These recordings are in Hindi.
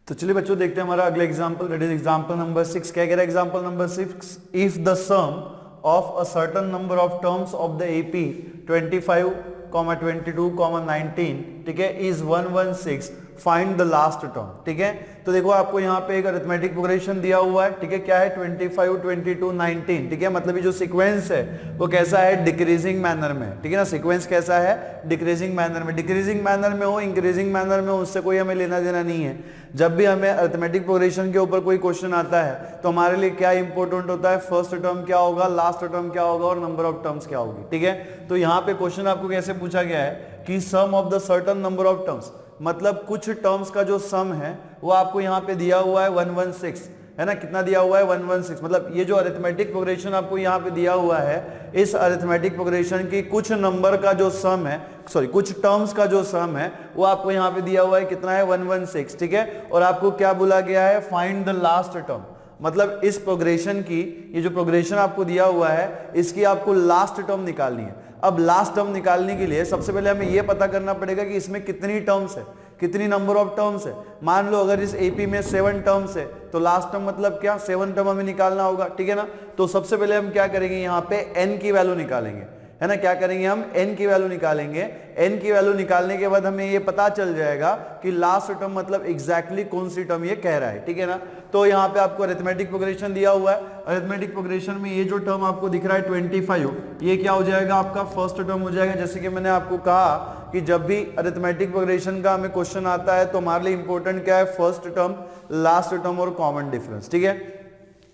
तो चलिए बच्चों देखते हैं हमारा अगला example, that is example number 6। क्या कह रहा है example number 6? If the sum of a certain number of terms of the AP 25, 22, 19, ठीक है, is 116, find the last term. ठीक है, तो देखो आपको यहाँ पे एक अरिथमेटिक प्रोग्रेशन दिया हुआ है, ठीक है, क्या है 25, 22, 19, ठीक है, मतलब ये जो सीक्वेंस है वो कैसा है, डिक्रीजिंग मैनर में, ठीक है ना, सीक्वेंस कैसा है, डिक्रीजिंग मैनर में। डिक्रीजिंग मैनर में हो, इंक्रीजिंग मैनर में हो, उससे कोई हमें लेना देना नहीं है। जब भी हमें अरिथमेटिक प्रोग्रेशन के ऊपर कोई क्वेश्चन आता है तो हमारे लिए क्या इंपॉर्टेंट होता है, फर्स्ट टर्म क्या होगा, लास्ट टर्म क्या होगा और नंबर ऑफ टर्म्स क्या होगी। ठीक है, तो यहाँ पे क्वेश्चन आपको कैसे पूछा गया है कि sum of the certain number of terms, मतलब कुछ टर्म्स का जो सम है वो आपको यहाँ पे दिया हुआ है 116, है ना, कितना दिया हुआ है 116। मतलब ये जो अरिथमेटिक प्रोग्रेशन आपको यहाँ पे दिया हुआ है, इस अरिथमेटिक प्रोग्रेशन की कुछ नंबर का जो सम है, सॉरी कुछ टर्म्स का जो सम है वो आपको यहाँ पे दिया हुआ है, कितना है 116। ठीक है, और आपको क्या बोला गया है, फाइंड द लास्ट टर्म। मतलब इस प्रोग्रेशन की, ये जो प्रोग्रेशन आपको दिया हुआ है इसकी आपको लास्ट टर्म निकालनी है। अब लास्ट टर्म निकालने के लिए सबसे पहले हमें यह पता करना पड़ेगा कि इसमें कितनी टर्म्स है, कितनी नंबर ऑफ टर्म्स है। मान लो अगर इस एपी में 7 टर्म्स है तो लास्ट टर्म मतलब क्या, 7 टर्म हमें निकालना होगा। ठीक है ना, तो सबसे पहले हम क्या करेंगे, यहाँ पे n की वैल्यू निकालेंगे, है ना, क्या करेंगे हम n की वैल्यू निकालेंगे। n की वैल्यू निकालने के बाद हमें ये पता चल जाएगा कि लास्ट टर्म मतलब एग्जैक्टली कौन सी टर्म ये कह रहा है। ठीक है ना, तो यहाँ पे आपको अरिथमेटिक प्रोग्रेशन दिया हुआ है। अरिथमेटिक प्रोग्रेशन में ये जो टर्म आपको दिख रहा है 25, ये क्या हो जाएगा, आपका फर्स्ट टर्म हो जाएगा। जैसे कि मैंने आपको कहा कि जब भी अरिथमेटिक प्रोग्रेशन का हमें क्वेश्चन आता है तो हमारे लिए इंपॉर्टेंट क्या है, फर्स्ट टर्म, लास्ट टर्म और कॉमन डिफरेंस। ठीक है,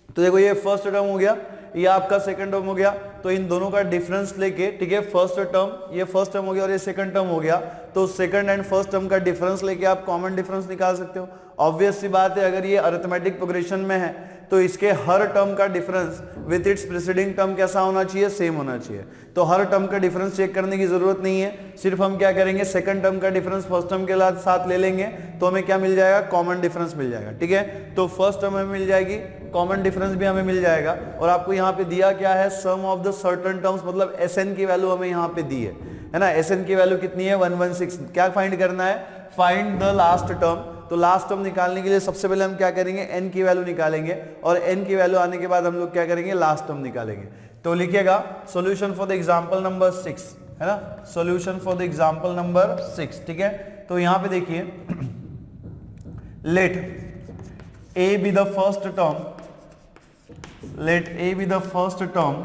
तो देखो ये फर्स्ट टर्म हो गया, ये आपका सेकंड टर्म हो गया, तो इन दोनों का डिफरेंस लेके, ठीक है, फर्स्ट टर्म, ये फर्स्ट टर्म हो गया और ये सेकंड टर्म हो गया, तो सेकंड एंड फर्स्ट टर्म का डिफरेंस लेके आप कॉमन डिफरेंस निकाल सकते हो। ऑब्वियस सी बात है, अगर ये अरिथमेटिक प्रोग्रेशन में है तो इसके हर टर्म का difference with its preceding term कैसा होना चाहिए, सेम होना चाहिए। तो हर टर्म का डिफरेंस चेक करने की जरूरत नहीं है, सिर्फ हम क्या करेंगे, सेकंड टर्म का डिफरेंस फर्स्ट टर्म के साथ ले लेंगे तो हमें क्या मिल जाएगा, कॉमन डिफरेंस मिल जाएगा। ठीक है, तो फर्स्ट टर्म हमें मिल जाएगी, कॉमन डिफरेंस भी हमें मिल जाएगा, और आपको यहाँ पे दिया क्या है, sum of the certain terms, मतलब Sn की वैल्यू हमें यहाँ पे दी है ना, Sn की वैल्यू कितनी है 116। क्या फाइंड करना है, फाइंड द लास्ट टर्म। तो लास्ट टर्म निकालने के लिए सबसे पहले हम क्या करेंगे, n की वैल्यू निकालेंगे, और n की वैल्यू आने के बाद हम लोग क्या करेंगे, लास्ट टर्म निकालेंगे। तो लिखिएगा solution for the example number 6, है ना, solution for the example number 6। ठीक है, तो यहां पे देखिए, late a be the first term, let a be the first term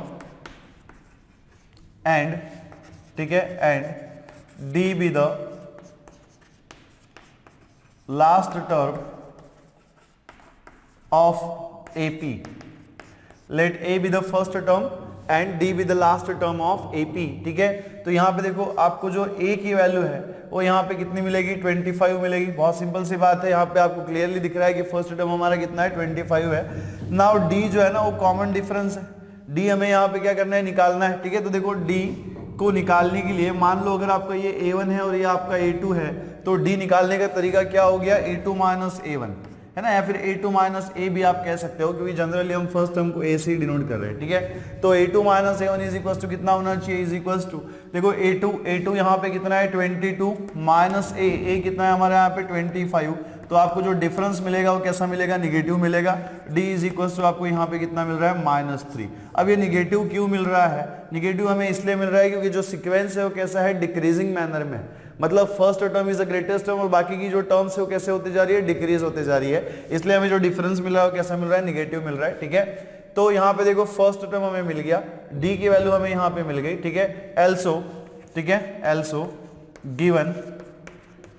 and, ठीक है, and d be the last term of AP। Let A be the first term and D be the last term of AP। ठीक है, तो यहाँ पे देखो आपको जो A की वैल्यू है वो यहाँ पे कितनी मिलेगी, 25 मिलेगी। बहुत सिंपल सी बात है, यहाँ पे आपको क्लियरली दिख रहा है कि फर्स्ट टर्म हमारा कितना है, 25 है। नाउ D जो है ना वो कॉमन डिफरेंस है, D हमें यहाँ पे क्या करना है, निकालना है। ठीक है, तो देखो D को निकालने के लिए, मान लो अगर आपका ये A1 है और ये आपका A2 है, तो D निकालने का तरीका क्या हो गया, A2 माइनस A1, है ना, या फिर A2 माइनस A भी आप कह सकते हो, क्योंकि जनरली हम फर्स्ट टर्म को A से ही डिनोट कर रहे हैं। ठीक है, तो A2 minus A1 is equal to कितना होना चाहिए, इज इक्वल टू, देखो A2 यहाँ पे कितना है 22 माइनस A कितना है हमारे यहाँ पे 25, तो आपको जो डिफरेंस मिलेगा वो कैसा मिलेगा, निगेटिव मिलेगा। D इज इक्वल टू आपको यहाँ पे कितना मिल रहा है, -3। अब ये निगेटिव क्यों मिल रहा है, निगेटिव हमें इसलिए मिल रहा है क्योंकि जो सीक्वेंस है वो कैसा है, डिक्रीजिंग मैनर में, मतलब first term is the greatest term और बाकी की जो टर्म्स है वो कैसे होती जा रही है, डिक्रीज होते जा रही है, इसलिए हमें जो डिफरेंस मिल रहा है वो कैसा मिल रहा है, निगेटिव मिल रहा है। ठीक है, तो यहाँ पे देखो फर्स्ट टर्म हमें मिल गया, D की वैल्यू हमें यहाँ पे मिल गई। ठीक है, एल्सो, ठीक है, एल्सो गिवन,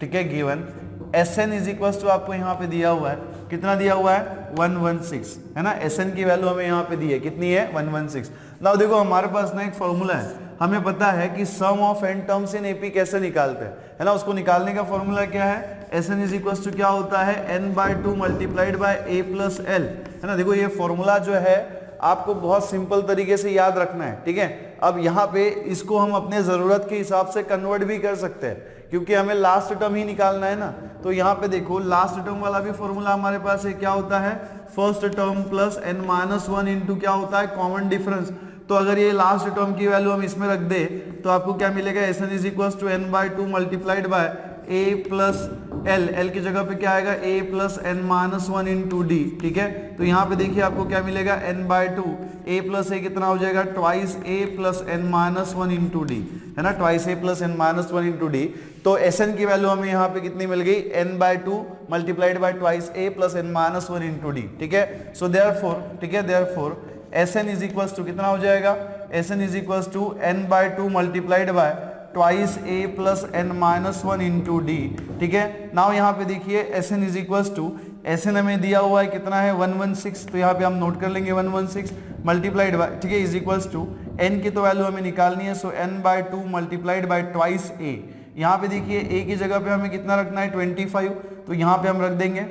ठीक है, given Sn is equal to आपको यहाँ पे दिया हुआ है, कितना दिया हुआ है 116, है ना, Sn की वैल्यू हमें यहाँ पे दी है, कितनी है 116। नाउ देखो हमारे पास ना एक फॉर्मूला है, हमें पता है कि sum of n terms in AP कैसे निकालते हैं, है ना, उसको निकालने का फॉर्मूला क्या है, Sn इज इक्वल टू क्या होता है, n/2 multiplied by a plus l, है ना। देखो ये फॉर्मूला जो है आपको बहुत सिंपल तरीके से याद रखना है। ठीक है, अब यहाँ पे इसको हम अपने जरूरत के हिसाब से कन्वर्ट भी कर सकते हैं, क्योंकि हमें लास्ट टर्म ही निकालना है ना। तो यहाँ पे देखो लास्ट टर्म वाला भी फॉर्मूला हमारे पास है, क्या होता है, first term plus n-1 into क्या होता है, कॉमन डिफरेंस। तो अगर ये लास्ट टर्म की वैल्यू हम इसमें रख दे तो आपको क्या मिलेगा, Sn is equal to n/2 multiplied by a plus L की जगह पे क्या आएगा a plus N minus one into D, ठीक है। तो यहाँ पे देखिए आपको क्या मिलेगा n/2, a प्लस ए कितना हो जाएगा twice a plus N minus one into D, है ना, twice a plus N minus one into D. तो Sn की वैल्यू हमें यहाँ पे कितनी मिल गई n/2 multiplied by twice a plus N minus one into D, ठीक है। सो देयरफॉर, ठीक है, therefore Sn is equals to कितना हो जाएगा, Sn is equals to n/2 multiplied by twice a plus N minus one into D, ठीक है। नाउ यहाँ पे देखिए Sn is equals to, Sn हमें दिया हुआ है कितना है 116, तो यहाँ पे हम नोट कर लेंगे 116 मल्टीप्लाइड बाय, ठीक है, इज इक्वल्स टू n की तो वैल्यू हमें निकालनी है, सो n/2 multiplied by twice a। यहाँ पे देखिए a की जगह पे हमें कितना रखना है 25, तो यहाँ पे हम रख देंगे,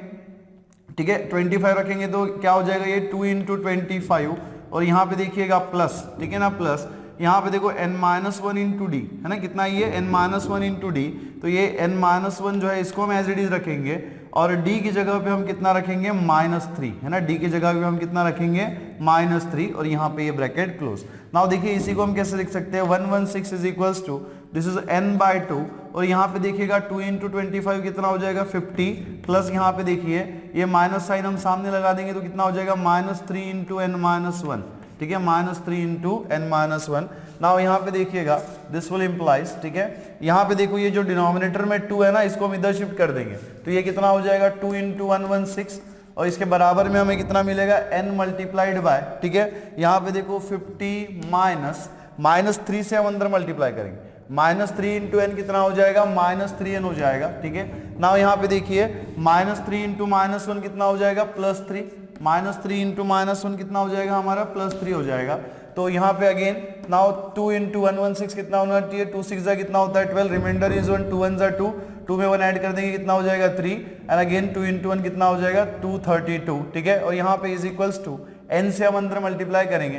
ठीक है, 25 रखेंगे तो क्या हो जाएगा ये 2 इंटू 25, और यहाँ पे देखिएगा प्लस, ठीक है ना, प्लस यहाँ पे देखो n minus one into D, है ना, कितना ये n minus one into D, तो ये n माइनस वन जो है इसको हम एज इट इज रखेंगे, और d की जगह पे हम कितना रखेंगे -3, है ना, d की जगह पे हम कितना रखेंगे -3, और यहाँ पे ये ब्रैकेट क्लोज। नाउ देखिए इसी को हम कैसे लिख सकते हैं 116 is equals to this is n/2, और यहाँ पे देखिएगा 2 इंटू 25 कितना हो जाएगा 50, प्लस यहाँ पे देखिए ये माइनस साइन हम सामने लगा देंगे तो कितना हो जाएगा -3 इंटू n माइनस वन, ठीक है, -3 into n minus one. Now यहाँ पे देखिएगा दिस विल इम्प्लाइज, ठीक है, यहाँ पे देखो ये जो डिनोमिनेटर में 2 है ना, इसको हम इधर शिफ्ट कर देंगे, तो ये कितना हो जाएगा 2 इंटू 116, और इसके बराबर में हमें कितना मिलेगा n मल्टीप्लाइड बाय, ठीक है, यहाँ पे देखो 50 माइनस 3 से हम अंदर मल्टीप्लाई करेंगे, -3 इंटू n कितना हो जाएगा -3n हो जाएगा, ठीक है। नाउ यहाँ पे देखिए -3 इंटू -1 कितना हो जाएगा +3, -3 इंटू -1 कितना हो जाएगा हमारा +3 हो जाएगा। तो यहाँ पे अगेन नाउ 2 इंटू 116 कितना होना चाहिए, 2 6 जा कितना होता है 12, रिमाइंडर इज 1, 2 1 जा 2, 2 में 1 ऐड कर देंगे कितना हो जाएगा 3, एंड अगेन 2 इंटू 1 कितना हो जाएगा 232, ठीक है, और यहाँ पे इज इक्वल्स टू n से हम अंदर मल्टीप्लाई करेंगे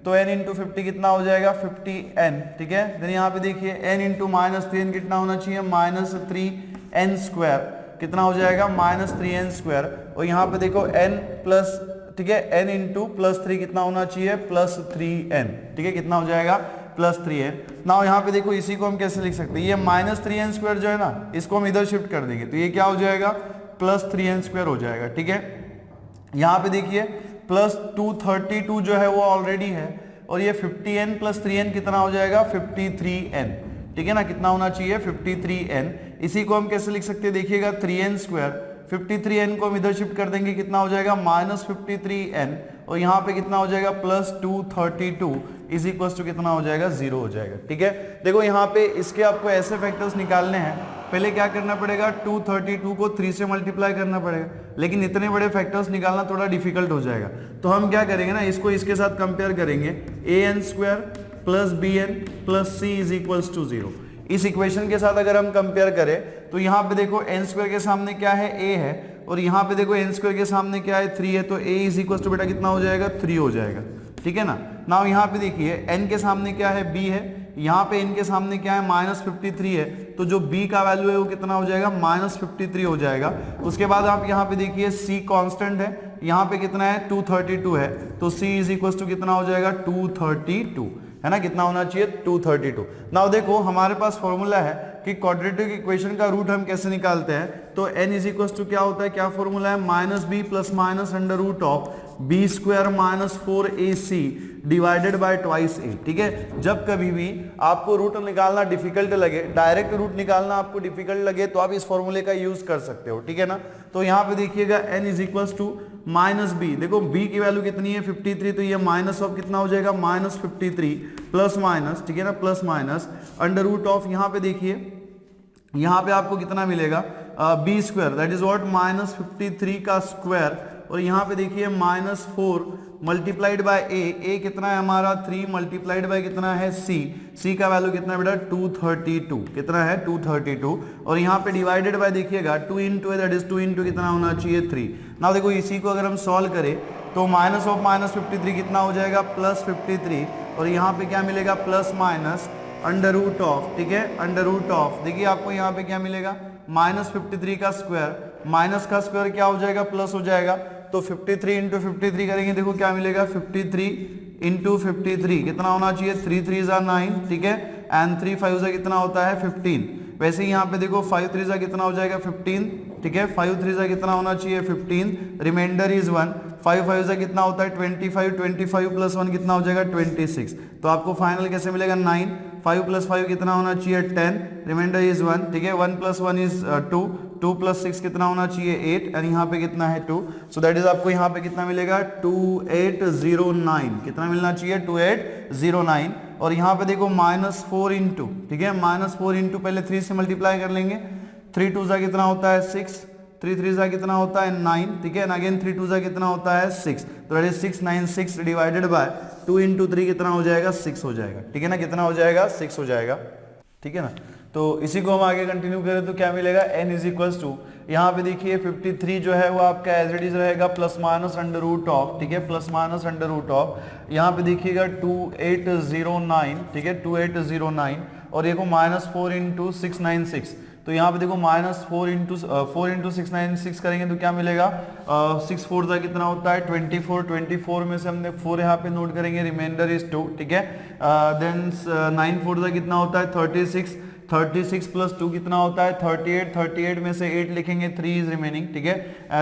तो n इंटू 50 कितना हो जाएगा 50n, ठीक है। देन यहाँ पे देखिए n इंटू -3n कितना होना चाहिए -3n स्क्वायर, कितना हो जाएगा -3n स्क्वायर, और यहाँ पे देखो n प्लस, ठीक है, n इंटू +3 कितना होना चाहिए +3n, ठीक है, कितना हो जाएगा +3n। नाउ यहाँ पे देखो इसी को हम कैसे लिख सकते हैं, ये -3n स्क्वायर जो है ना इसको हम इधर शिफ्ट कर देंगे तो ये क्या हो जाएगा +3n स्क्वायर हो जाएगा, ठीक है। यहाँ पे देखिए +232 जो है वो ऑलरेडी है, और ये 50n + 3n कितना हो जाएगा 53n, ठीक है ना, कितना होना चाहिए 53n। इसी को हम कैसे लिख सकते हैं देखिएगा 3n स्क्वायर, 53n को हम इधर शिफ्ट कर देंगे कितना हो जाएगा -53n, और यहाँ पे कितना हो जाएगा +232 इज इक्वल्स टू कितना हो जाएगा 0 हो जाएगा, ठीक है। देखो यहाँ पे इसके आपको ऐसे फैक्टर्स निकालने हैं, पहले क्या करना पड़ेगा 232 को 3 से मल्टीप्लाई करना पड़ेगा, लेकिन इतने बड़े फैक्टर्स निकालना थोड़ा डिफिकल्ट हो जाएगा, तो हम क्या करेंगे ना इसको इसके साथ कंपेयर करेंगे an square plus bn plus c is equals to 0। इस इक्वेशन के साथ अगर हम कंपेयर करें तो यहाँ पे देखो n स्क्वायर के सामने क्या है a है, और यहाँ पे देखो n स्क्वायर के सामने क्या है 3 है, तो a इज इक्वल्स टू बेटा कितना हो जाएगा 3 हो जाएगा, ठीक है ना। नाउ यहाँ पे देखिए n के सामने क्या है b है, यहाँ पे n के सामने क्या है -53 है, तो जो b का वैल्यू है वो कितना हो जाएगा -53 हो जाएगा। उसके बाद आप यहाँ पे देखिए c कांस्टेंट है, यहाँ पे कितना है 232 है, तो c इज इक्वल टू कितना हो जाएगा 232, है ना, कितना होना चाहिए 232। नाउ देखो हमारे पास फॉर्मूला है कि क्वाड्रेटिक इक्वेशन का रूट हम कैसे निकालते हैं, तो n इज इक्वल टू क्या होता है, क्या फॉर्मूला है -b plus minus under root of b square -4ac divided by twice a, ठीक है। जब कभी भी आपको रूट निकालना डिफिकल्ट लगे, डायरेक्ट रूट निकालना आपको डिफिकल्ट लगे, तो आप इस फॉर्मूले का यूज कर सकते हो, ठीक है ना। तो यहाँ पे देखिएगा n is equal to -b, देखो b की वैल्यू कितनी है 53, तो ये माइनस ऑफ कितना हो जाएगा -53 प्लस माइनस, ठीक है ना, plus minus under root of, यहाँ पे देखिए यहाँ पे आपको कितना मिलेगा b square that is what -53 का स्क्वायर, और यहाँ पे देखिए -4 मल्टीप्लाइड बाय a कितना है हमारा 3 मल्टीप्लाइड बाय कितना है c का वैल्यू कितना है बेटा 232, कितना है 232, और यहाँ पे डिवाइडेड बाय देखिएगा 2 इंटू दैट इज 2 इंटू कितना होना चाहिए 3। ना देखो इसी को अगर हम सॉल्व करें तो माइनस ऑफ -53 कितना हो जाएगा +53, और यहाँ पे क्या मिलेगा plus minus under root of, ठीक है, अंडर रूट ऑफ, देखिए आपको यहाँ पे क्या मिलेगा -53 का स्क्वायर, माइनस का स्क्वायर क्या हो जाएगा प्लस हो जाएगा, तो 53 इंटू 53 करेंगे, देखो क्या मिलेगा 53 इंटू 53 कितना होना चाहिए 3 3 9, ठीक है, एंड 3 5 कितना होता है 15, वैसे ही यहाँ पे देखो 5 3 जा कितना हो जाएगा 15, ठीक है, 5 3 जा कितना होना चाहिए 15, रिमाइंडर इज 1, 5 5 जा कितना होता है 25, 25 प्लस 1 कितना हो जाएगा 26। तो आपको फाइनल कैसे मिलेगा 9, 5 प्लस 5 कितना होना चाहिए 10, रिमाइंडर इज 1, ठीक है, 1 प्लस 1 इज 2, 2 प्लस 6 कितना होना चाहिए 8, एंड यहाँ पे कितना है 2, सो दैट इज आपको यहाँ पे कितना मिलेगा 2809, कितना मिलना चाहिए 2809। और यहाँ पे देखो -4 इंटू, ठीक है, -4 इंटू पहले 3 से मल्टीप्लाई कर लेंगे, 3 2 जा कितना होता है 6, 3 3 जा कितना होता है 9, ठीक है, एंड अगेन 3 2 जा कितना होता है 6, तो that is 696 divided by 2 into 3 कितना हो जाएगा 6 हो जाएगा, ठीक है ना, कितना हो जाएगा 6 हो जाएगा, ठीक है ना। तो इसी को हम आगे कंटिन्यू करें तो क्या मिलेगा n इज इक्वल्स टू, यहाँ पे देखिए 53 जो है वो आपका एज इट इज रहेगा plus minus under root of, ठीक है, plus minus under root of, यहाँ पे देखिएगा 2809, ठीक है, 2809, और ये को -4 इंटू 696, तो यहाँ पे देखो -4 इंटू 696 करेंगे तो क्या मिलेगा 6 4 जा कितना होता है 24, 24 में से हमने 4 यहाँ पे नोट करेंगे, रिमाइंडर इज 2, ठीक है, देन 9 4 जा कितना होता है 36, 36 प्लस 2 कितना होता है 38, 38 में से 8 लिखेंगे, 3 इज रिमेनिंग, ठीक है,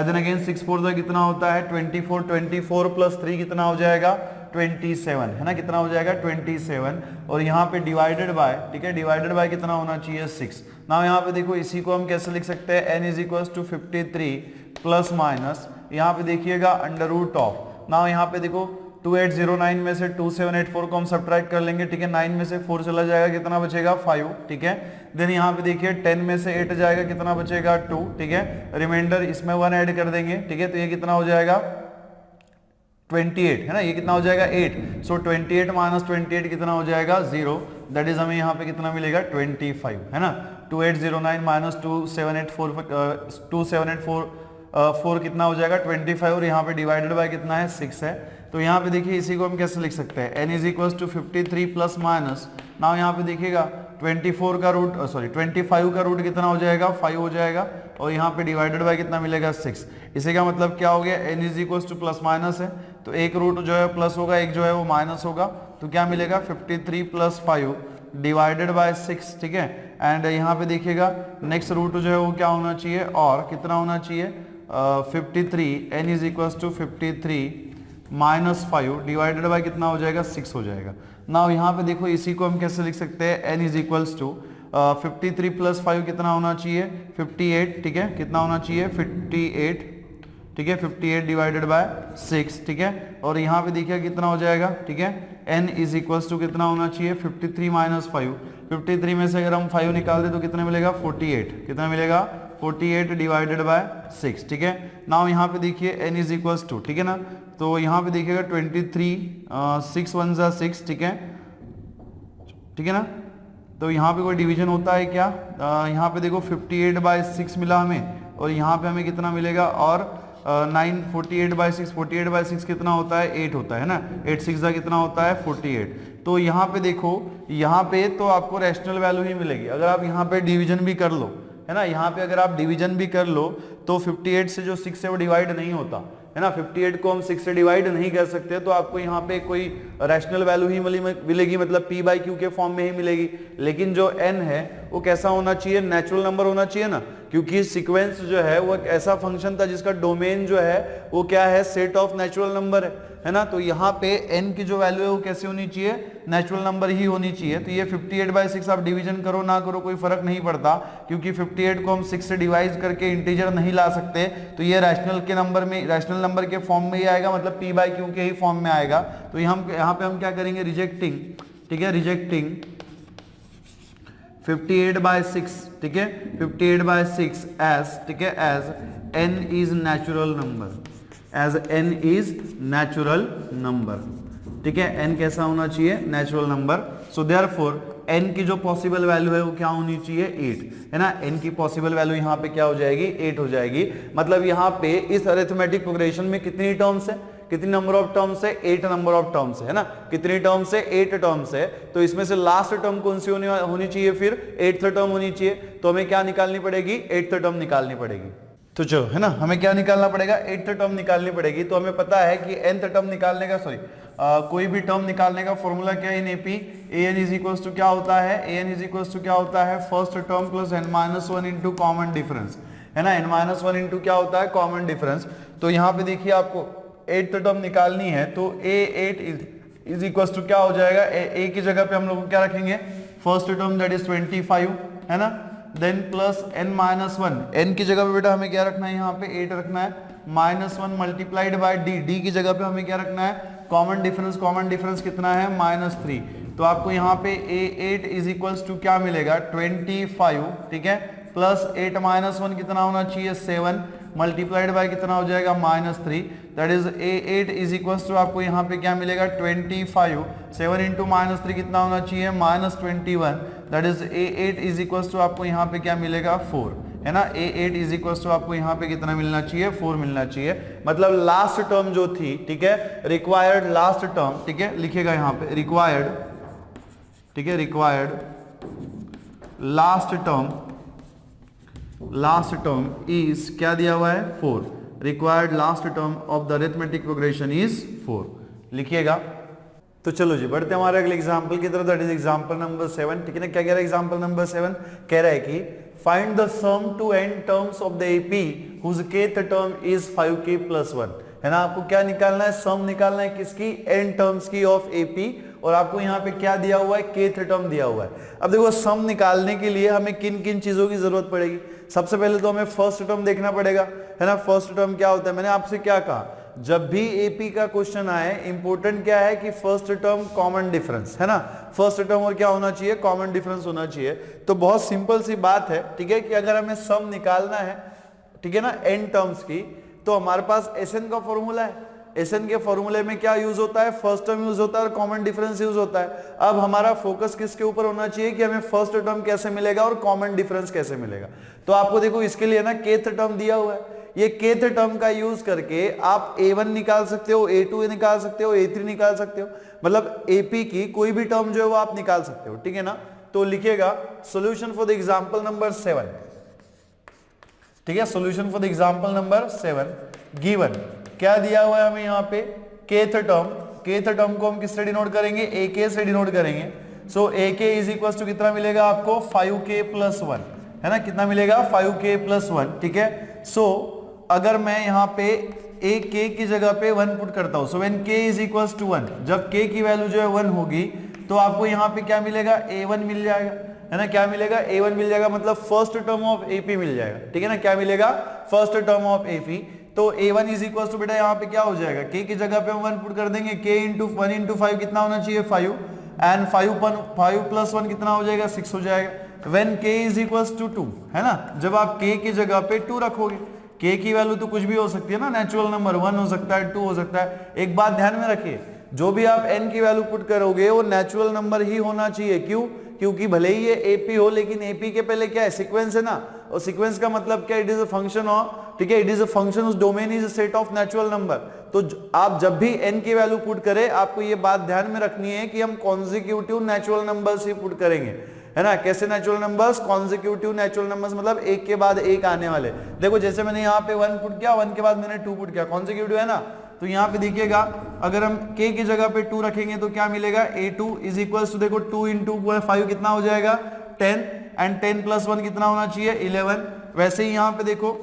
देन अगेन 6 4 जा कितना होता है 24, 24 प्लस 3 कितना हो जाएगा 27, है ना, कितना हो जाएगा 27, और यहाँ पे डिवाइडेड बाय, ठीक है, डिवाइडेड बाय कितना होना चाहिए 6। नाउ यहाँ पे देखो इसी को हम कैसे लिख सकते हैं, n is equals to 53 plus minus, यहाँ पे देखिएगा अंडर रूट ऑफ, नाउ यहाँ पे देखो 2809 में से 2784 को हम सब्ट्रैक्ट कर लेंगे, ठीक है, 9 में से 4 चला जाएगा, कितना बचेगा 5, ठीक है, देन यहाँ पे देखिए 10 में से 8 जाएगा, कितना बचेगा 2, ठीक है, रिमाइंडर इसमें 1 ऐड कर देंगे, ठीक है, तो ये कितना हो जाएगा 28, है ना, ये कितना हो जाएगा 8, सो 28 माइनस 28 कितना हो जाएगा 0, दैट इज हमें यहाँ पे कितना मिलेगा 25, है ना, 2809 माइनस 2784 कितना हो जाएगा 25, और यहाँ पे डिवाइडेड बाय कितना है 6 है, तो यहाँ पे देखिए इसी को हम कैसे लिख सकते हैं, n is equals to 53 plus minus, now यहाँ पे देखिएगा 24 का रूट 25 का रूट कितना हो जाएगा 5 हो जाएगा, और यहाँ पे डिवाइडेड बाय कितना मिलेगा 6, इसी का मतलब क्या हो गया n is equals two plus minus है, तो एक रूट जो है प्लस होगा, एक जो है वो माइनस होगा, तो क्या मिलेगा 53 प्लस 5 डिवाइडेड बाय 6, ठीक है, एंड यहाँ पे देखिएगा नेक्स्ट रूट जो है वो क्या होना चाहिए, और कितना होना चाहिए 53, n is equals to 53 minus 5 divided by कितना हो जाएगा 6 हो जाएगा। नाउ यहाँ पे देखो इसी को हम कैसे लिख सकते हैं, n is equals to 53 plus 5 कितना होना चाहिए 58, ठीक है, कितना होना चाहिए 58, ठीक है, 58 डिवाइडेड बाय 6, ठीक है, और यहाँ पे देखिए कितना हो जाएगा, ठीक है, n इज इक्वल्स टू कितना होना चाहिए 53 माइनस 5, 53 में से अगर हम 5 निकाल दें तो कितना मिलेगा 48, कितना मिलेगा 48 डिवाइडेड बाय 6, ठीक है। नाउ यहाँ पे देखिए n इज इक्वल्स टू, ठीक है ना, तो यहाँ पे देखिएगा 23 6 1 जा 6, ठीक है, ठीक है ना, तो यहाँ पे कोई डिवीजन होता है क्या, यहाँ पे देखो 58 बाय 6 मिला हमें, और यहाँ पे हमें कितना मिलेगा, और 9 48 बाय 6, 48 बाय 6 कितना होता है 8 होता है ना, 8 6 जा कितना होता है 48, तो यहाँ पे देखो यहाँ पे तो आपको रैशनल वैल्यू ही मिलेगी, अगर आप यहाँ पे डिवीजन भी कर लो, है ना, यहाँ पे अगर आप डिवीजन भी कर लो तो 58 से जो 6 है वो डिवाइड नहीं होता, है ना, 58 को हम 6 से डिवाइड नहीं कर सकते, तो आपको यहाँ पे कोई रैशनल वैल्यू ही मिलेगी, मतलब p बाई क्यू के फॉर्म में ही मिलेगी, लेकिन जो n है वो कैसा होना चाहिए, नेचुरल नंबर होना चाहिए ना, क्योंकि सीक्वेंस जो है वो एक ऐसा फंक्शन था जिसका डोमेन जो है वो क्या है, सेट ऑफ नेचुरल नंबर है ना, तो यहाँ पे n की जो वैल्यू है वो कैसे होनी चाहिए, नेचुरल नंबर ही होनी चाहिए, तो ये 58 बाई 6 आप डिवीजन करो ना करो कोई फर्क नहीं पड़ता, क्योंकि 58 को हम 6 से डिवाइड करके इंटीजर नहीं ला सकते, तो ये रैशनल के नंबर में, रैशनल नंबर के फॉर्म में ही आएगा, मतलब p बाई क्यू के ही फॉर्म में आएगा, तो यहाँ पे हम क्या करेंगे, रिजेक्टिंग, ठीक है, रिजेक्टिंग 58 बाय 6, ठीक है, 58 बाय 6 एज, ठीक है, as n is natural number, as n is natural number, ठीक है, n कैसा होना चाहिए, natural number, so therefore n की जो पॉसिबल वैल्यू है वो क्या होनी चाहिए 8, है ना, n की पॉसिबल वैल्यू यहाँ पे क्या हो जाएगी 8 हो जाएगी, मतलब यहाँ पे इस अरिथमेटिक प्रोग्रेशन में कितनी टर्म्स है, कितनी नंबर ऑफ टर्म्स है 8 नंबर ऑफ टर्म्स है ना, कितनी टर्म्स है 8 टर्म्स है, तो इसमें से लास्ट टर्म कौन सी होनी चाहिए, फिर 8th टर्म होनी चाहिए, तो हमें क्या निकालनी पड़ेगी 8th टर्म निकालनी पड़ेगी। तो चलो है ना, हमें क्या निकालना पड़ेगा, एट्थ टर्म निकालनी पड़ेगी। तो हमें पता है कि nth टर्म निकालने का कोई भी टर्म निकालने का फॉर्मूला क्या है in AP, an is equals to क्या होता है, an इज इक्वल्स टू क्या होता है, first term plus n-1 into common difference, है ना, n-1 इंटू क्या होता है, कॉमन डिफरेंस। तो यहाँ पे देखिए आपको एट्थ टर्म निकालनी है, तो a8 इज इक्वल्स टू क्या हो जाएगा, a की जगह पे हम लोग क्या रखेंगे, फर्स्ट टर्म दैट इज 25, है ना, देन प्लस n-1, n की जगह पे बेटा हमें क्या रखना है, यहाँ पे 8 रखना है, -1 मल्टीप्लाइड बाय d की जगह पे हमें क्या रखना है, कॉमन डिफरेंस कितना है, -3। तो आपको यहाँ पे a8 इज इक्वल्स टू क्या मिलेगा, 25, ठीक है, प्लस 8-1 कितना होना चाहिए, 7 मल्टीप्लाइड बाय कितना हो जाएगा, -3, that is a8 is equals to आपको यहाँ पे क्या मिलेगा, 25, 7 इंटू -3 कितना होना चाहिए, -21, that is a8 is equals to आपको यहाँ पे क्या मिलेगा, 4, है ना, a8 इज इक्वल्स टू आपको यहाँ पे कितना मिलना चाहिए, 4 मिलना चाहिए। मतलब लास्ट टर्म जो थी, ठीक है, रिक्वायर्ड लास्ट टर्म, ठीक है, लिखेगा यहाँ पे रिक्वायर्ड, ठीक है, रिक्वायर्ड लास्ट टर्म इज क्या दिया हुआ है, 4, required last term of the arithmetic progression is 4, लिखिएगा। तो चलो जी बढ़ते हैं हमारे अगले एग्जांपल की तरफ, दैट इज एग्जांपल नंबर 7, ठीक है ना। क्या कह रहा है एग्जांपल नंबर 7, कह रहा है कि find the sum to n terms of the AP whose kth term is 5k + 1, है ना। आपको क्या निकालना है, सम निकालना है किसकी, n टर्म्स की ऑफ एपी, और आपको यहाँ पे क्या दिया हुआ है, kth टर्म दिया हुआ है। अब देखो सम निकालने के लिए हमें किन किन चीजों की जरूरत पड़ेगी। सबसे पहले तो हमें फर्स्ट टर्म देखना पड़ेगा, है ना। फर्स्ट टर्म क्या होता है, मैंने आपसे क्या कहा, जब भी एपी का क्वेश्चन आए इंपॉर्टेंट क्या है कि फर्स्ट टर्म कॉमन डिफरेंस, है ना। फर्स्ट टर्म और क्या होना चाहिए, कॉमन डिफरेंस होना चाहिए। तो बहुत सिंपल सी बात है, ठीक है, कि अगर हमें सम निकालना है, ठीक है ना, n टर्म्स की, तो हमारे पास Sn का फॉर्मूला है। Sn के फॉर्मूले में क्या यूज होता है, फर्स्ट टर्म यूज होता है और कॉमन डिफरेंस यूज होता है। अब हमारा फोकस किसके ऊपर होना चाहिए कि हमें फर्स्ट टर्म कैसे मिलेगा और कॉमन डिफरेंस कैसे मिलेगा। तो आपको देखो इसके लिए ना kth टर्म दिया हुआ है, ये kth टर्म का यूज करके आप a1 निकाल सकते हो, a2 निकाल सकते हो, a3 निकाल सकते हो, मतलब AP की कोई भी टर्म जो है वो आप निकाल सकते हो, ठीक है ना। तो लिखिएगा solution for the example number 7, ठीक है, solution for the example number 7 given क्या दिया हुआ है हमें यहाँ पे, kth टर्म को हम किससे डिनोट करेंगे, ak से डिनोट करेंगे। सो ak इज इक्वल टू कितना मिलेगा आपको, 5k + 1, है ना, कितना मिलेगा, 5k + 1, ठीक है। सो अगर मैं यहाँ पे a k की जगह पे 1 पुट करता हूँ, so when k is equals to 1, जब k की वैल्यू जो है 1 होगी तो आपको यहाँ पे क्या मिलेगा, a1 मिल जाएगा, है ना। क्या मिलेगा, a1 मिल जाएगा, मतलब फर्स्ट टर्म ऑफ ap मिल जाएगा, ठीक है ना। क्या मिलेगा, फर्स्ट टर्म ऑफ ap। तो a1 इज इक्वल्स टू बेटा यहाँ पे क्या हो जाएगा, k की जगह पे हम 1 पुट कर देंगे, k इंटू 1 इंटू 5 कितना होना चाहिए, 5, एंड 5 + 1 कितना हो जाएगा, 6 हो जाएगा। When k is equals to 2, है ना, जब आप k की जगह पे 2 रखोगे, k की वैल्यू तो कुछ भी हो सकती है ना, नेचुरल नंबर 1 हो सकता है, 2 हो सकता है। एक बात ध्यान में रखिए, जो भी आप n की वैल्यू पुट करोगे वो नेचुरल नंबर ही होना चाहिए। क्यों, क्योंकि भले ही ये AP हो, लेकिन AP के पहले क्या है, सीक्वेंस है ना, और सीक्वेंस का मतलब क्या, it is a function of, ठीक है, इट इज अ फंक्शन उस domain is a set of natural number. तो आप जब भी n की वैल्यू पुट करें, आपको ये बात ध्यान में रखनी है कि हम कॉन्जिक्यूटिव नेचुरल नंबर्स ही पुट करेंगे, है ना। कैसे natural numbers, consecutive natural numbers, मतलब एक के बाद एक आने वाले। देखो जैसे मैंने यहाँ पे 1 पुट किया, 1 के बाद मैंने 2 पुट किया, कॉन्जिक्यूटिव है ना। तो यहाँ पे देखिएगा, अगर हम k की जगह पे 2 रखेंगे तो क्या मिलेगा, a2 इज इक्वल्स टू, देखो 2 इंटू 5 कितना हो जाएगा, 10, एंड 10 + 1 कितना होना चाहिए, 11। वैसे ही यहाँ पे देखो,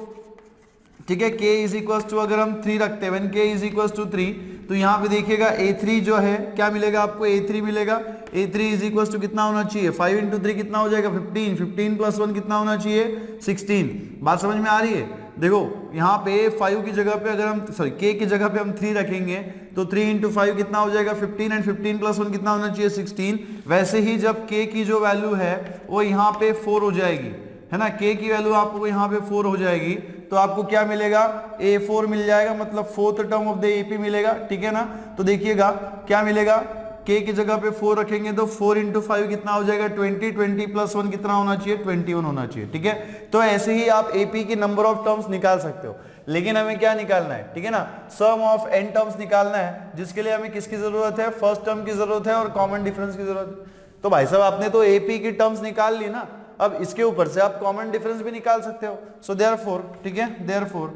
ठीक है, k इज इक्वल्स टू अगर हम 3 रखते हैं, when k is equals to 3, तो यहाँ पे देखिएगा a3 जो है क्या मिलेगा आपको, a3 मिलेगा। a3 इज इक्वल्स टू कितना होना चाहिए, 5 इंटू 3 कितना हो जाएगा, 15, 15 + 1 कितना होना चाहिए, 16। बात समझ में आ रही है। देखो यहाँ पे 5 की जगह पे अगर हम k की जगह पे हम 3 रखेंगे तो 3 इंटू 5 कितना हो जाएगा, 15, एंड 15 + 1 कितना होना चाहिए, 16। वैसे ही जब k की जो वैल्यू है वो यहाँ पे 4 हो जाएगी, है ना, k की वैल्यू आपको यहाँ पे 4 हो जाएगी, तो आपको क्या मिलेगा, a4 मिल जाएगा, मतलब fourth term of the AP मिलेगा, ठीक है ना। तो देखिएगा क्या मिलेगा, k की जगह पे 4 रखेंगे तो 4 इंटू 5 कितना हो जाएगा, 20, 20 + 1 कितना होना चाहिए, 21 होना चाहिए, ठीक है। तो ऐसे ही आप AP की नंबर ऑफ टर्म्स निकाल सकते हो, लेकिन हमें क्या निकालना है, ठीक है ना, सम ऑफ n टर्म्स निकालना है, जिसके लिए हमें किसकी जरूरत है, फर्स्ट टर्म की जरूरत है और कॉमन डिफरेंस की जरूरत है। तो भाई साहब आपने तो AP की टर्म्स निकाल ली ना, अब इसके ऊपर से आप कॉमन डिफरेंस भी निकाल सकते हो। सो देयरफॉर, ठीक है, देयरफॉर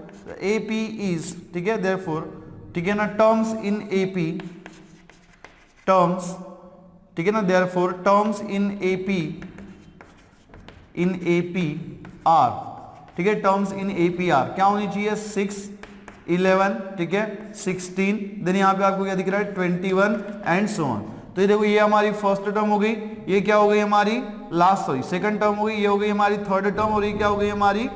AP इज, ठीक है, देयरफॉर, ठीक है ना, टर्म्स इन AP, टर्म्स, ठीक है ना, therefore terms in AP are, ठीक है, टर्म्स इन AP आर क्या होनी चाहिए 6, 11, ठीक है, 16, देन यहाँ पे आपको क्या दिख रहा है 21 एंड सो ऑन। तो ये देखो ये हमारी फर्स्ट टर्म हो गई, ये क्या हो गई हमारी लास्ट, सॉरी सेकंड टर्म हो गई, ये हो गई हमारी थर्ड टर्म और ये क्या हो गई हमारी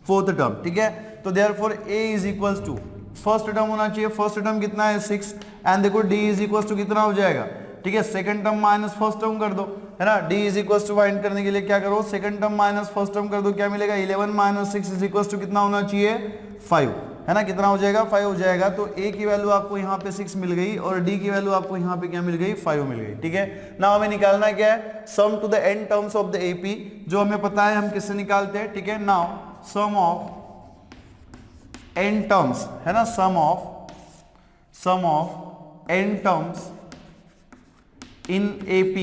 फोर्थ टर्म, ठीक है। तो therefore A is equals to first term होना चाहिए, फर्स्ट टर्म कितना है 6 एंड देखो D इज इक्वल्स टू कितना हो जाएगा, ठीक है, second term minus first term कर दो, है ना। D is equals to find करने के लिए क्या करो, second term minus first term कर दो, क्या मिलेगा 11 माइनस 6 इज इक्वल्स टू कितना होना चाहिए 5, है ना, कितना हो जाएगा 5 हो जाएगा। तो A की वैल्यू आपको यहाँ पे 6 मिल गई और D की वैल्यू आपको यहाँ पे क्या मिल गई 5 मिल गई, ठीक है। नाउ हमें निकालना क्या है, sum to the n terms of the AP, जो हमें पता है हम किससे निकालते हैं, ठीक है। Now sum of n terms, है ना, sum of n terms in AP,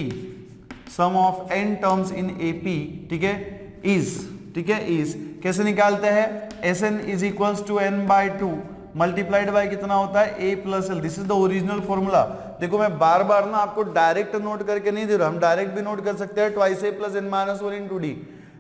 sum of n terms in AP, ठीक है, इज, ठीक है, इज कैसे निकालते हैं, Sn is equals to n by 2 multiplied by कितना होता है a plus L, this is the original formula. देखो मैं बार बार ना आपको डायरेक्ट नोट करके नहीं दे रहा, हम डायरेक्ट भी नोट कर सकते हैं twice a plus n minus 1 into D,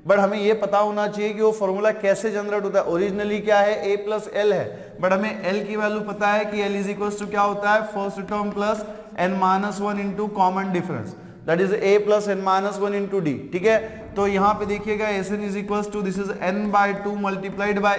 but हमें ये पता होना चाहिए कि वो फॉर्मूला कैसे जनरेट होता है। ओरिजिनली क्या है a प्लस एल है, बट हमें l की वैल्यू पता है कि l इज इक्वल्स टू क्या होता है first term plus n minus 1 into common difference, that is a plus n minus 1 into D, ठीक है। तो यहाँ पे देखिएगा Sn is equals to this is n by 2 multiplied by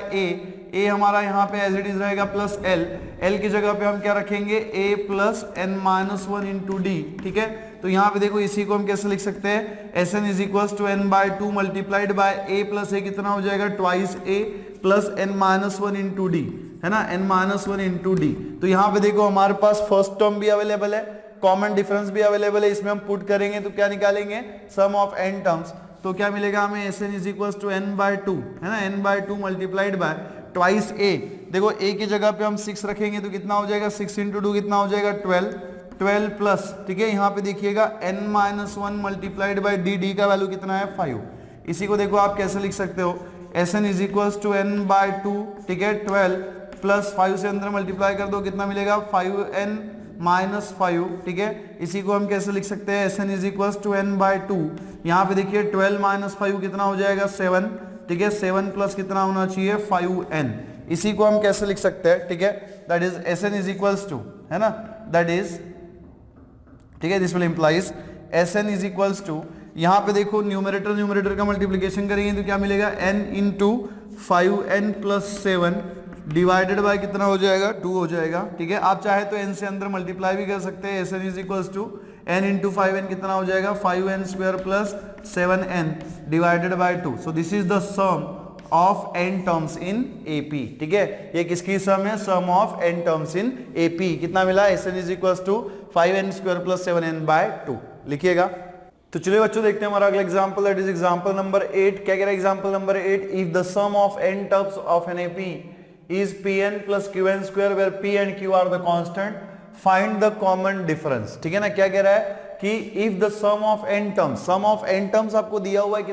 a हमारा यहाँ पे एज इट इज रहेगा प्लस l की जगह पे हम क्या रखेंगे a plus n minus 1 into D, ठीक है। तो यहाँ पे देखो इसी को हम कैसे लिख सकते हैं, Sn is equals to n by 2 multiplied by a plus a कितना हो जाएगा twice a plus n minus 1 into D, है ना, n माइनस 1 इंटू डी। तो यहाँ पे देखो हमारे पास फर्स्ट टर्म भी अवेलेबल है, कॉमन डिफरेंस भी अवेलेबल है, इसमें हम पुट करेंगे तो क्या निकालेंगे सम ऑफ n टर्म्स, तो क्या मिलेगा हमें Sn is equals to n by 2, है ना, n by 2 multiplied by twice a, देखो a की जगह पे हम 6 रखेंगे तो कितना हो जाएगा 6 इंटू 2 कितना हो जाएगा 12 प्लस, ठीक है, यहाँ पे देखिएगा n minus 1 multiplied by D का वैल्यू कितना है 5। इसी को देखो आप कैसे लिख सकते हो, Sn is equals to n by 2, ठीक है, 12 प्लस 5 से अंदर मल्टीप्लाई कर दो कितना मिलेगा 5n माइनस 5, ठीक है। इसी को हम कैसे लिख सकते हैं, Sn is equals to n by 2, यहाँ पे देखिए 12 माइनस 5 कितना हो जाएगा 7, ठीक है, 7 प्लस कितना होना चाहिए 5n, इसी को हम कैसे लिख सकते हैं, ठीक है, that is Sn is equals to, है ना, दैट इज, ठीक है, this will implies Sn is equals to, यहाँ पे देखो न्यूमरेटर का मल्टीप्लीकेशन करेंगे तो क्या मिलेगा n into 5n plus 7 divided by कितना हो जाएगा 2 हो जाएगा, ठीक है। आप चाहे तो n से अंदर मल्टीप्लाई भी कर सकते हैं, Sn is equals to n into 5n कितना हो जाएगा 5n square plus 7n divided by 2, so this is the sum of n terms in AP, ठीक है, ये किसकी सम है, sum of n terms in AP, कितना मिला Sn is equals to 5n square plus 7n by 2, लिखिएगा। तो चलिए बच्चों देखते हैं हमारा अगला example, that is example number 8। क्या कह रहा है example number 8, if the sum of n terms of an AP is Pn plus Qn square where P and Q are the constant, find the common difference, ठीक है ना। क्या कह रहा है कि if the sum of n terms आपको दिया हुआ है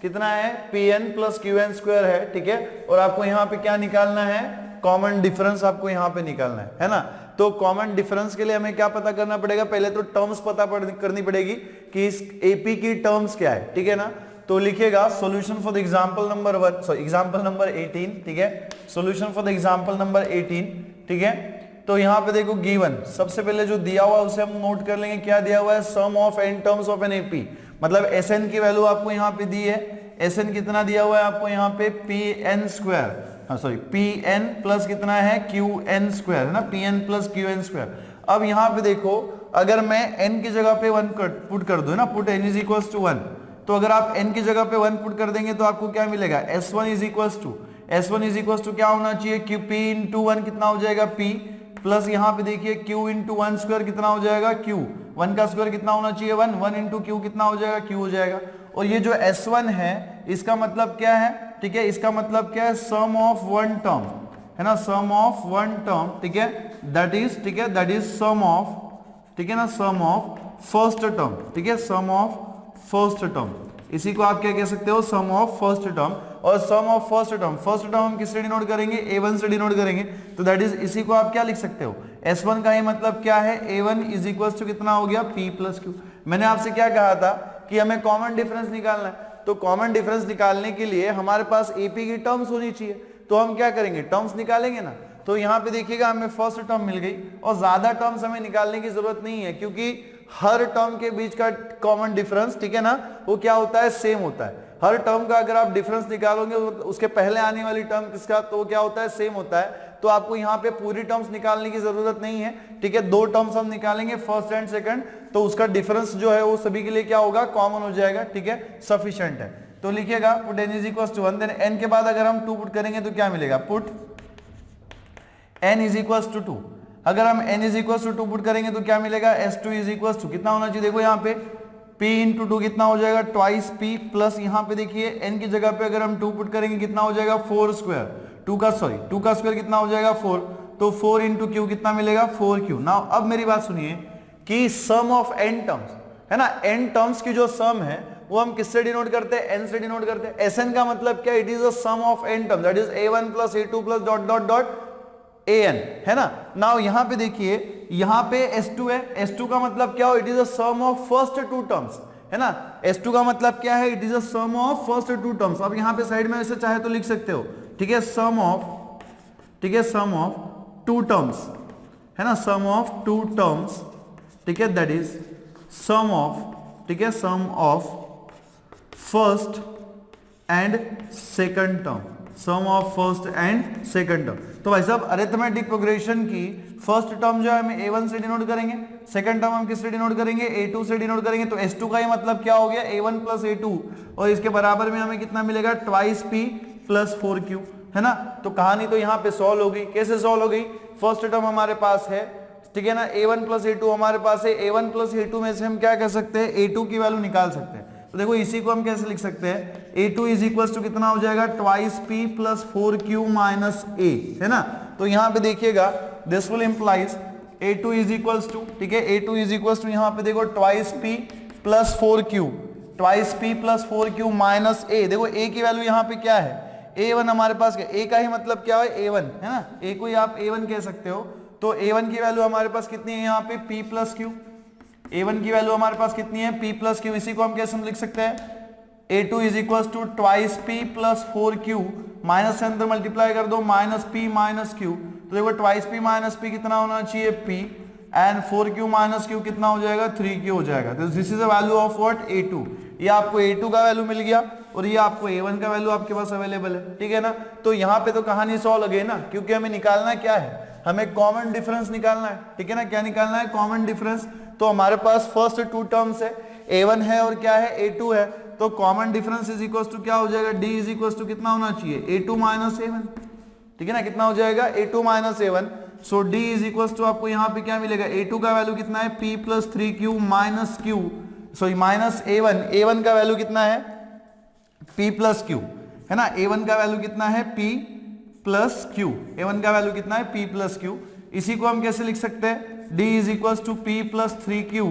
कितना है Pn plus Qn square है, ठीक है, और आपको यहाँ पे क्या निकालना है कॉमन डिफरेंस, आपको यहाँ पे निकालना है ना। तो कॉमन डिफरेंस के लिए हमें क्या पता करना पड़ेगा, पहले तो टर्म्स पता करनी पड़ेगी कि इस AP की टर्म्स क्या है, ठीक है ना। तो लिखिएगा solution for the example number 1, sorry example number 18, ठीक है, solution for the example number 18, ठीक है। तो यहाँ पे देखो गिवन, सबसे पहले जो दिया हुआ है उसे हम नोट कर लेंगे, क्या दिया हुआ है sum of n terms of an AP, मतलब Sn की वैल्यू आपको यहाँ पे दी है, Sn कितना दिया हुआ है आपको यहाँ पे Pn स्क्वायर, हाँ सॉरी Pn प्लस कितना है Qn स्क्वायर, है ना, Pn प्लस Qn स्क्वायर। अब यहाँ पे देखो अगर मैं n की जगह पे 1 पुट कर दूं ना, put n is equals to 1, तो अगर आप n की जगह पे 1 पुट कर देंगे तो आपको क्या मिलेगा S1 इज इक्वल्स टू क्या होना चाहिए P इंटू 1 कितना हो जाएगा P प्लस यहाँ पे देखिए Q इंटू 1 स्क्वायर कितना हो जाएगा Q, 1 का स्क्वायर कितना होना चाहिए 1 इंटू Q कितना हो जाएगा Q हो जाएगा। और ये जो S1 है इसका मतलब क्या है, ठीक है, इसका मतलब क्या है सम ऑफ वन टर्म, है ना, सम ऑफ वन टर्म, ठीक है, दैट इज, ठीक है, दैट इज सम ऑफ, ठीक है ना, सम ऑफ फर्स्ट टर्म, ठीक है, सम ऑफ फर्स्ट टर्म इसी को आप क्या कह सकते हो, सम ऑफ फर्स्ट टर्म। और सम ऑफ फर्स्ट टर्म हम किससे डिनोट करेंगे, a1 से डिनोट करेंगे। तो दैट इज इसी को आप क्या लिख सकते हो, s1 का ही मतलब क्या है, a1 इज इक्वल टू कितना हो गया, p प्लस क्यू। मैंने आपसे क्या कहा था कि हमें कॉमन डिफरेंस निकालना है, तो कॉमन डिफरेंस निकालने के लिए हमारे पास AP की टर्म्स होनी चाहिए। तो हम क्या करेंगे, टर्म्स निकालेंगे ना। तो यहाँ पे देखिएगा हमें फर्स्ट टर्म मिल गई और ज्यादा टर्म्स हमें निकालने की जरूरत नहीं है, क्योंकि हर टर्म के बीच का कॉमन डिफरेंस, ठीक है ना, वो क्या होता है, सेम होता है। हर टर्म का अगर आप डिफरेंस निकालोगे उसके पहले आने वाली टर्म किसका, तो वो क्या होता है, सेम होता है। तो आपको यहाँ पे पूरी टर्म्स निकालने की जरूरत नहीं है, ठीक है। दो टर्म्स हम निकालेंगे, फर्स्ट एंड सेकंड, तो उसका डिफरेंस जो है वो सभी के लिए क्या होगा, कॉमन हो जाएगा, ठीक है, सफिशिएंट है। तो लिखिएगा put n is equal to 1, then n के बाद अगर हम 2 पुट करेंगे तो क्या मिलेगा, put n is equal to 2। अगर हम n is equal to 2 put करेंगे तो क्या मिलेगा, s2 इज इक्वल टू कितना होना चाहिए, देखो यहाँ पे p इंटू 2 कितना हो जाएगा, ट्वाइस p प्लस यहाँ पे देखिए n की जगह पे अगर हम 2 पुट करेंगे कितना हो जाएगा, 4 स्क्वायर, 2 का स्क्वायर कितना हो जाएगा 4, तो 4 इंटू क्यू कितना मिलेगा, 4q। नाउ अब मेरी बात सुनिए कि सम ऑफ n टर्म्स है ना, n टर्म्स की जो सम है वो हम किससे डिनोट करते हैं, n से डिनोट करते हैं। Sn का मतलब क्या, it is the sum of n terms, that is a1 plus a2 plus dot dot dot an, है ना। नाउ यहाँ पे देखिए, यहाँ पे s2 है, s2 का मतलब क्या हो, it is the sum of first 2 terms, है ना। s2 का मतलब क्या है, it is the sum of first 2 terms. अब यहाँ पे साइड में ऐसे चाहे तो लिख सकते हो, ठीक है, सम ऑफ, ठीक है, सम ऑफ 2 टर्म्स, है ना, सम ऑफ 2 टर्म्स, ठीक है, दैट इज सम ऑफ, ठीक है, sum of first and second term, sum of first and second term. तो भाई साहब अरिथमेटिक प्रोग्रेशन की फर्स्ट टर्म जो है हम a1 से डिनोट करेंगे, सेकंड टर्म हम किससे डिनोट करेंगे, a2 से डिनोट करेंगे। तो s2 का ही मतलब क्या हो गया, a1 प्लस a2, और इसके बराबर में हमें कितना मिलेगा, ट्वाइस p प्लस 4q, है ना। तो कहानी तो यहाँ पे सॉल्व हो गई। कैसे सॉल्व हो गई, फर्स्ट टर्म हमारे पास है, ठीक है ना, a1 प्लस a2 हमारे पास है, a1 प्लस a2 में से हम क्या कर सकते हैं, a2 की वैल्यू निकाल सकते हैं। तो देखो इसी को हम कैसे लिख सकते हैं, a2 इज इक्वल टू कितना हो जाएगा, twice p plus 4q minus a, है ना। तो यहाँ पे देखिएगा this will implies a2 is equal to, ठीक है, a2 इज इक्वल टू यहाँ पे देखो twice p plus 4q, twice p plus 4q minus a। देखो a की वैल्यू यहाँ पे क्या है, a1 हमारे पास क्या, a का ही मतलब क्या है, a1, है ना, a को ही आप a1 कह सकते हो। तो a1 की वैल्यू हमारे पास कितनी है यहाँ पे, p प्लस q, a1 की वैल्यू हमारे पास कितनी है, p प्लस q। इसी को हम कैसे लिख सकते हैं, a2 is equal to twice p plus 4q, minus से अंदर मल्टीप्लाई कर दो, माइनस p माइनस q। तो देखो ट्वाइस p माइनस p कितना होना चाहिए, p, and 4q minus q कितना हो जाएगा, 3q हो जाएगा। तो this is the value of what, a2। ये आपको a2 का वैल्यू मिल गया और ये आपको a1 का वैल्यू आपके पास अवेलेबल है, ठीक है ना। तो यहाँ पे तो कहानी सॉल्व हो गई ना, क्योंकि हमें निकालना क्या है, हमें कॉमन डिफरेंस निकालना है, ठीक है ना। क्या निकालना है, कॉमन डिफरेंस। तो हमारे पास फर्स्ट 2 टर्म्स है, a1 है और क्या है, a2 है। तो common difference is equal to क्या हो जाएगा, d इज इक्वल टू कितना होना चाहिए, a2 माइनस a1, ठीक है ना। कितना हो जाएगा, a2 minus a1। So d is equal to आपको यहाँ पे क्या मिलेगा, a2 का वैल्यू कितना है, p plus 3q minus q, sorry minus a1 का वैल्यू कितना है, p प्लस q, है ना। a1 का वैल्यू कितना है, p प्लस q, a1 का वैल्यू कितना है, p प्लस q। इसी को हम कैसे लिख सकते हैं, d is equal to p plus 3q,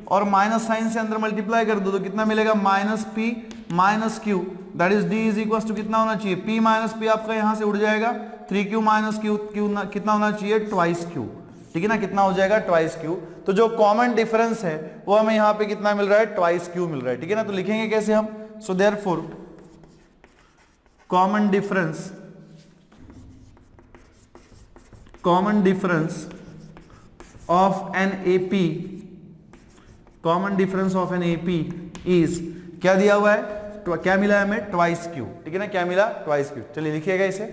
और माइनस साइन से अंदर मल्टीप्लाई कर दो तो कितना मिलेगा, minus p minus q, that is d is equal to कितना होना चाहिए, p माइनस p आपका यहाँ से उड़ जाएगा, 3q माइनस q कितना होना चाहिए, ट्वाइस q, ठीक है ना। कितना हो जाएगा, ट्वाइस q। तो जो कॉमन डिफरेंस है वो हमें यहाँ पे कितना मिल रहा है, ट्वाइस q मिल रहा है, ठीक है ना। तो लिखेंगे कैसे हम, so therefore common difference of an AP, common difference of an AP is, क्या दिया हुआ है, क्या मिला है हमें, ट्वाइस q, ठीक है ना। क्या मिला, ट्वाइस q। चलिए लिखिएगा इसे।